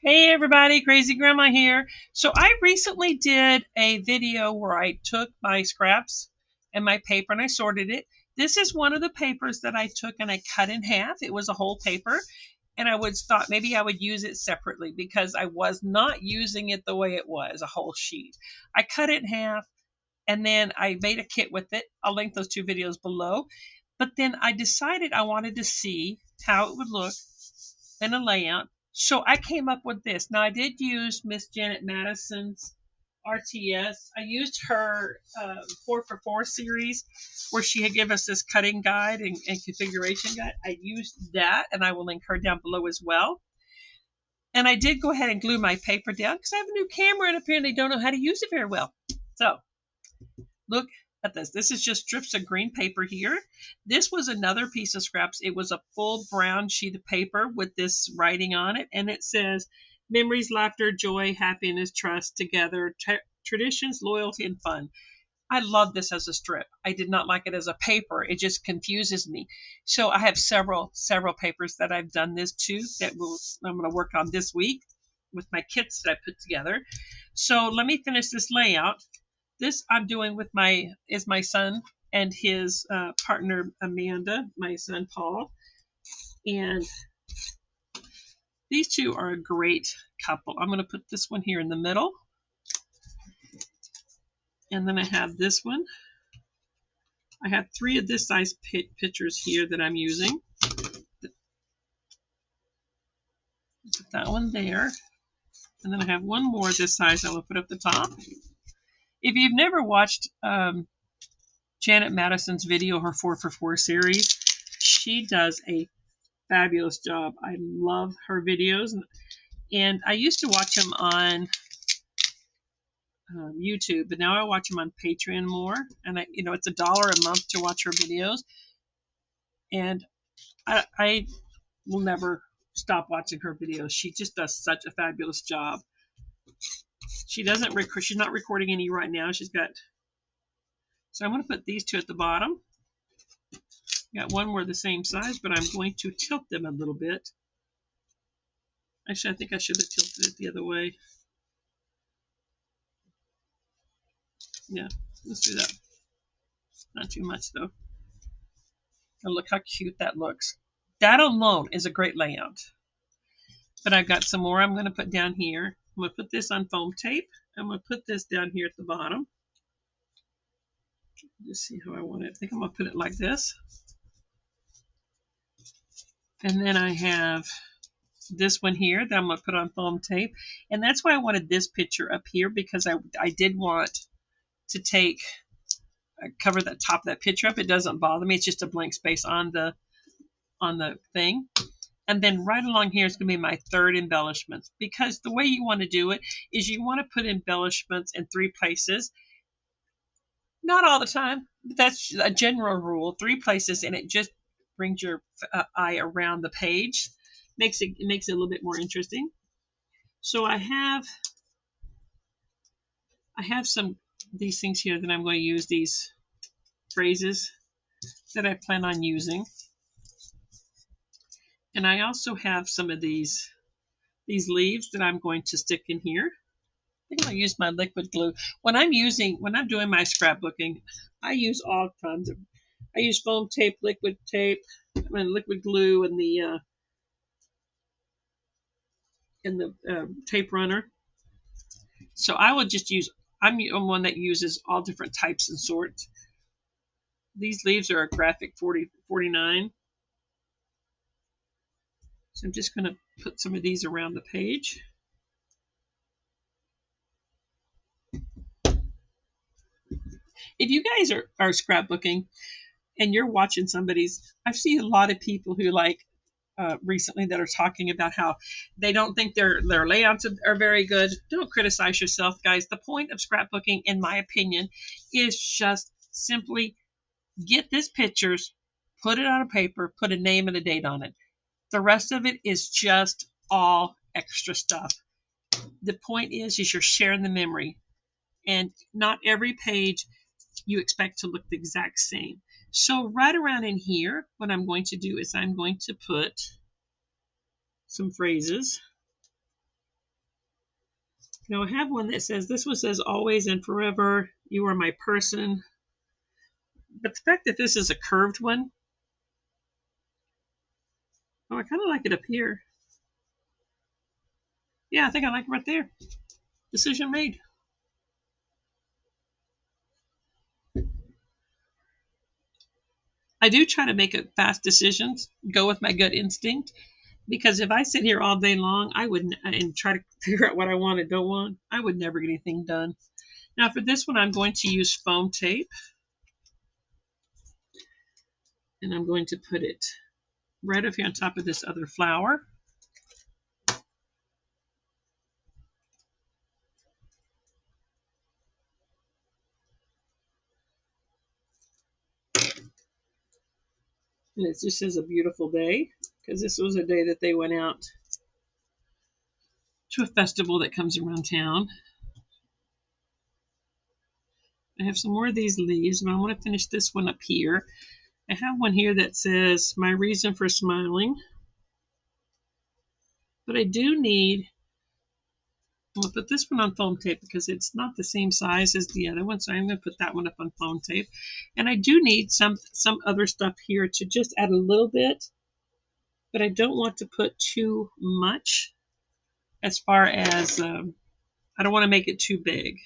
Hey everybody, Crazy Grandma here. So I recently did a video where I took my scraps and my paper and I sorted it. This is one of the papers that I took and I cut in half. It was a whole paper and I would thought maybe I would use it separately because I was not using it the way it was, a whole sheet. I cut it in half and then I made a kit with it. I'll link those two videos below. But then I decided I wanted to see how it would look in a layout. So I came up with this. Now I did use Miss Janet Madison's RTS. I used her 4 for 4 series where she had given us this cutting guide and configuration guide. I used that and I will link her down below as well. And I did go ahead and glue my paper down because I have a new camera and apparently don't know how to use it very well. So look at this. This is just strips of green paper here. This was another piece of scraps. It was a full brown sheet of paper with this writing on it, and it says, memories, laughter, joy, happiness, trust, together, traditions, loyalty, and fun. I love this as a strip. I did not like it as a paper. It just confuses me. So I have several papers that I've done this to that I'm going to work on this week with my kits that I put together. So let me finish this layout. This I'm doing with my son and his partner Amanda, my son Paul, and these two are a great couple. I'm going to put this one here in the middle, and then I have this one. I have 3 of this size pictures here that I'm using. Put that one there, and then I have one more this size I'm going to put up the top. If you've never watched Janet Madison's video, her 4 for 4 series, she does a fabulous job. I love her videos, and I used to watch them on YouTube, but now I watch them on Patreon more. And it's $1 a month to watch her videos, and I will never stop watching her videos. She just does such a fabulous job. She doesn't record. She's not recording any right now. She's got. So I'm going to put these two at the bottom. Got one more the same size, but I'm going to tilt them a little bit. Actually, I think I should have tilted it the other way. Yeah, let's do that. Not too much, though. And look how cute that looks. That alone is a great layout. But I've got some more I'm going to put down here. I'm going to put this on foam tape. I'm going to put this down here at the bottom. Just see how I want it. I think I'm going to put it like this. And then I have this one here that I'm going to put on foam tape. And that's why I wanted this picture up here, because I did want to cover the top of that picture up. It doesn't bother me. It's just a blank space on the thing. And then right along here is going to be my third embellishment, because the way you want to do it is you want to put embellishments in 3 places. Not all the time, but that's a general rule. 3 places, and it just brings your eye around the page. It makes it a little bit more interesting. So I have some these things here that I'm going to use, these phrases that I plan on using. And I also have some of these leaves that I'm going to stick in here. I think I'll use my liquid glue. When I'm doing my scrapbooking, I use all kinds of. I use foam tape, liquid liquid glue, and the tape runner. So I will just use. I'm one that uses all different types and sorts. These leaves are a graphic 49. So I'm just going to put some of these around the page. If you guys are scrapbooking and you're watching somebody's, I've seen a lot of people who recently that are talking about how they don't think their layouts are very good. Don't criticize yourself, guys. The point of scrapbooking, in my opinion, is just simply get this pictures, put it on a paper, put a name and a date on it. The rest of it is just all extra stuff. The point is you're sharing the memory, and not every page you expect to look the exact same. So right around in here, what I'm going to do is I'm going to put some phrases. Now I have one that says, this one says always and forever, you are my person. But the fact that this is a curved one, oh, I kind of like it up here. Yeah, I think I like it right there. Decision made. I do try to make fast decisions, go with my gut instinct, because if I sit here all day long, I would and try to figure out what I want and don't want, I would never get anything done. Now for this one, I'm going to use foam tape, and I'm going to put it right up here on top of this other flower. And it just says a beautiful day, because this was a day that they went out to a festival that comes around town. I have some more of these leaves, but I want to finish this one up here. I have one here that says, my reason for smiling. But I do need, I'll put this one on foam tape because it's not the same size as the other one, so I'm going to put that one up on foam tape. And I do need some other stuff here to just add a little bit, but I don't want to put too much as far as, I don't want to make it too big.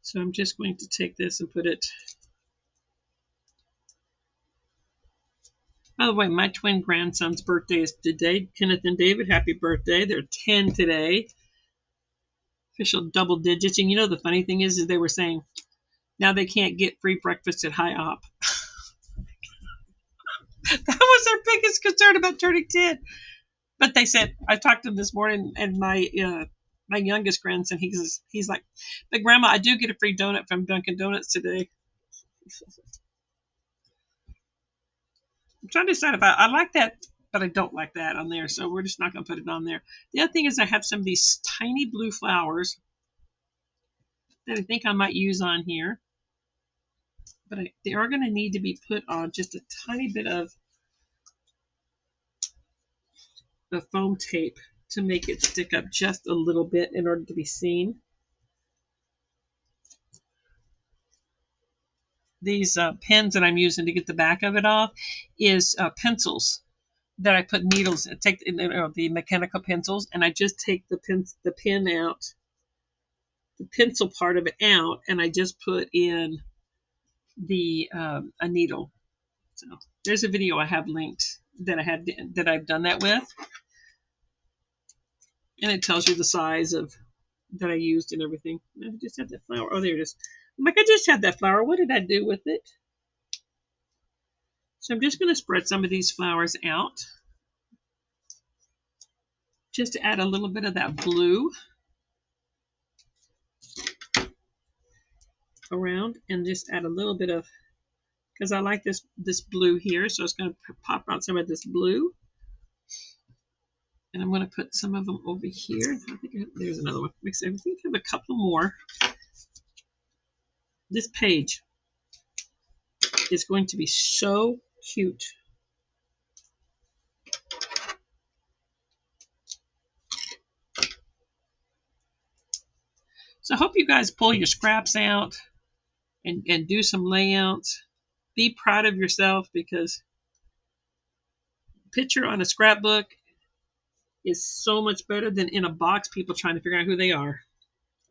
So I'm just going to take this and put it. By the way, my twin grandson's birthday is today. Kenneth and David, happy birthday. They're 10 today. Official double digits. And you know the funny thing is they were saying now they can't get free breakfast at HIHOP. That was their biggest concern about turning 10. But they said, I talked to them this morning, and my youngest grandson, he's like, but Grandma, I do get a free donut from Dunkin' Donuts today. I'm trying to decide if I like that, but I don't like that on there, so we're just not going to put it on there. The other thing is I have some of these tiny blue flowers that I think I might use on here, but they are going to need to be put on just a tiny bit of the foam tape to make it stick up just a little bit in order to be seen. These pens that I'm using to get the back of it off is pencils that I put needles, take the mechanical pencils, and I just take the pen out, the pencil part of it out, and I just put in the a needle. So there's a video I have linked that I've done that with, and it tells you the size of that I used and everything. I just had that flower. Oh, there it is. I'm like, I just had that flower. What did I do with it? So I'm just going to spread some of these flowers out just to add a little bit of that blue around, and just add a little bit of, because I like this blue here, so it's going to pop out some of this blue. And I'm going to put some of them over here. I think there's another one. I think I have a couple more. This page is going to be so cute. So I hope you guys pull your scraps out and do some layouts. Be proud of yourself, because picture on a scrapbook is so much better than in a box, people trying to figure out who they are,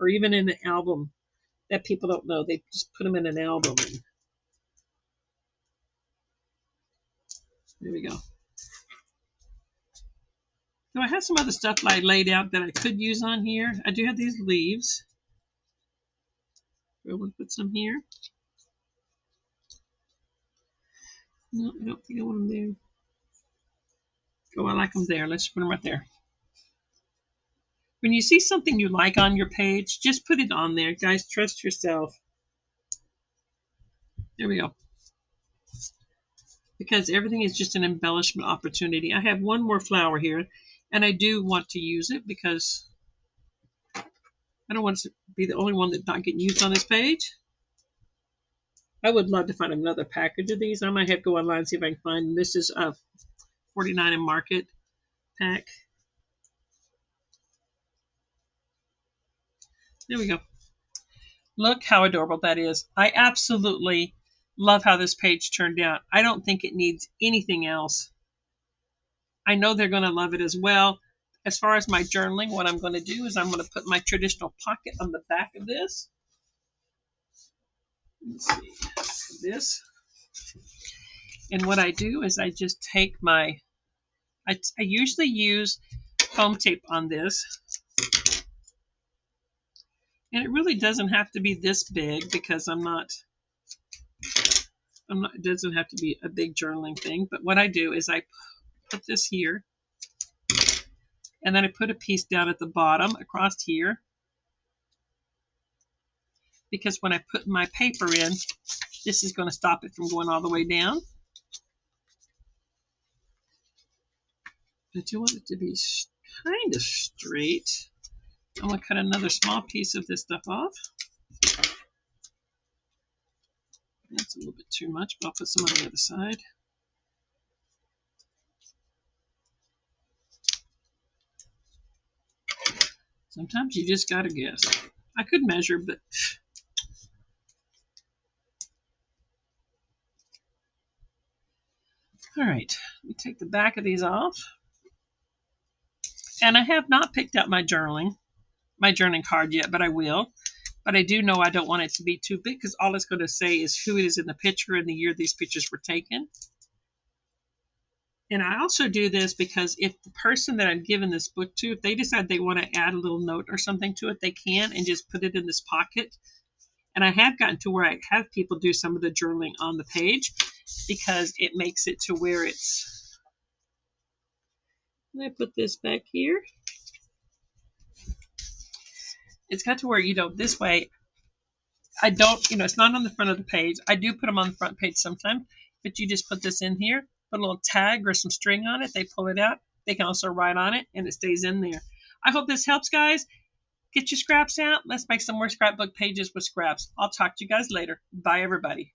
or even in an album that people don't know. They just put them in an album. There we go. So I have some other stuff I laid out that I could use on here. I do have these leaves. I will put some here. No, I don't think I want them there. Oh, I like them there. Let's put them right there. When you see something you like on your page, just put it on there. Guys, trust yourself. There we go. Because everything is just an embellishment opportunity. I have one more flower here, and I do want to use it because I don't want to be the only one that's not getting used on this page. I would love to find another package of these. I might have to go online and see if I can find them. This is $49 in Market. pack. There we go. Look how adorable that is. I absolutely love how this page turned out. I don't think it needs anything else. I know they're going to love it as well. As far as my journaling, what I'm going to do is I'm going to put my traditional pocket on the back of this. Let's see, this. And what I do is I just take my, I usually use foam tape on this. And it really doesn't have to be this big because it doesn't have to be a big journaling thing. But what I do is I put this here. And then I put a piece down at the bottom across here. Because when I put my paper in, this is going to stop it from going all the way down. But you want it to be kind of straight. I'm going to cut another small piece of this stuff off. That's a little bit too much, but I'll put some on the other side. Sometimes you just got to guess. I could measure, but... All right, let me take the back of these off. And I have not picked out my journaling card yet, but I will. But I do know I don't want it to be too big because all it's going to say is who it is in the picture and the year these pictures were taken. And I also do this because if the person that I'm giving this book to, if they decide they want to add a little note or something to it, they can and just put it in this pocket. And I have gotten to where I have people do some of the journaling on the page because it makes it to where it's... I put this back here. It's got to where, this way, I don't, it's not on the front of the page. I do put them on the front page sometimes, but you just put this in here, put a little tag or some string on it. They pull it out. They can also write on it, and it stays in there. I hope this helps, guys. Get your scraps out. Let's make some more scrapbook pages with scraps. I'll talk to you guys later. Bye, everybody.